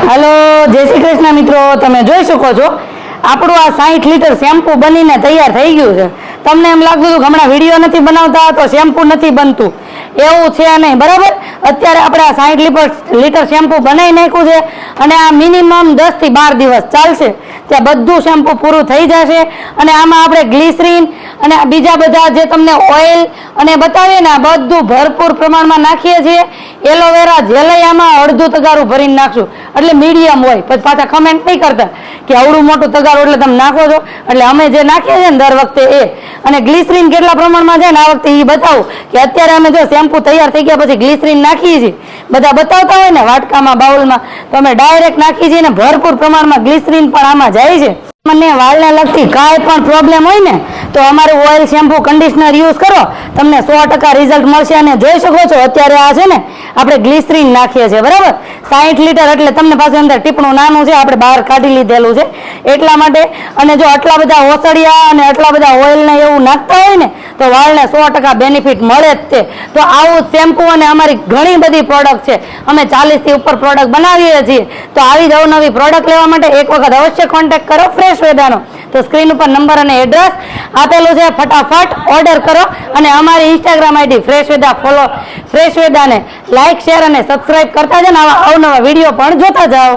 Hello जय श्री कृष्ण मित्रों તમે જોઈ શકો છો આપણું આ 60 લિટર શેમ્પુ બનીને તૈયાર થઈ ગયું છે। તમને એમ લાગતું હતું કે હમણાં વિડીયો નથી બનાવતા તો શેમ્પુ નથી બનતું, એવું છે નહીં, બરાબર। અત્યારે આપણે આ 60 લિટર શેમ્પુ બનાવી નાખ્યું છે અને આ મિનિમમ 10 થી 12 દિવસ ચાલશે, ત્યાં બધું શેમ્પુ પૂરું થઈ જશે। અને આમાં આપણે ગ્લિસરીન અને બીજા બધા જે તમને ઓઇલ અને બતાવીએ ને આ બધું ભરપૂર પ્રમાણમાં નાખીએ છીએ। એલોવેરા જેલય આમાં અડધું તગારું ભરીને નાખશું, એટલે મીડિયમ હોય, પછી પાછા કમેન્ટ નહીં કરતા કે આવડું મોટું તગારું એટલે તમે નાખો છો, એટલે અમે જે નાખીએ છીએ ને દર વખતે એ। અને ગ્લિસરીન કેટલા પ્રમાણમાં છે ને આ વખતે એ બતાવું કે અત્યારે અમે જો શેમ્પુ તૈયાર થઈ ગયા પછી ગ્લિસરીન નાખીએ છીએ, બધા બતાવતા હોય ને વાટકામાં બાઉલમાં, તો અમે ડાયરેક્ટ નાખીએ છીએ ને ભરપૂર પ્રમાણમાં ગ્લિસરીન પણ આમાં જાય છે। મને વાળને લગતી કાંઈ પણ પ્રોબ્લેમ હોય ને તો અમારું ઓઇલ શેમ્પુ કન્ડિશનર યુઝ કરો, તમને 100% રિઝલ્ટ મળશે। અને જોઈ શકો છો અત્યારે આ છે ને આપણે ગ્લિસરીન નાખીએ છીએ, બરાબર। 60 લિટર એટલે તમને પાછું અંદર ટીપણું નાનું છે, આપણે બહાર કાઢી લીધેલું છે એટલા માટે। અને જો આટલા બધા ઓસડિયા અને આટલા બધા ઓઇલ ને એવું નાખતા હોય ને તો વાળને 100% બેનિફિટ મળે જ છે। તો આવું શેમ્પુ અને અમારી ઘણી બધી પ્રોડક્ટ છે, અમે 40 થી ઉપર પ્રોડક્ટ બનાવીએ છીએ। તો આવી જ અવનવી પ્રોડક્ટ લેવા માટે એક વખત અવશ્ય કોન્ટેક્ટ કરો ફ્રેશ વેદાનો। તો સ્ક્રીન ઉપર નંબર અને એડ્રેસ આપેલું છે, ફટાફટ ઓર્ડર કરો અને અમારી ઇન્સ્ટાગ્રામ આઈડી ફ્રેશ વેદાને લાઈક શેર અને સબસ્ક્રાઇબ કરતા જાઓ, આવા અવનવા વિડીયો પણ જોતા જાઓ।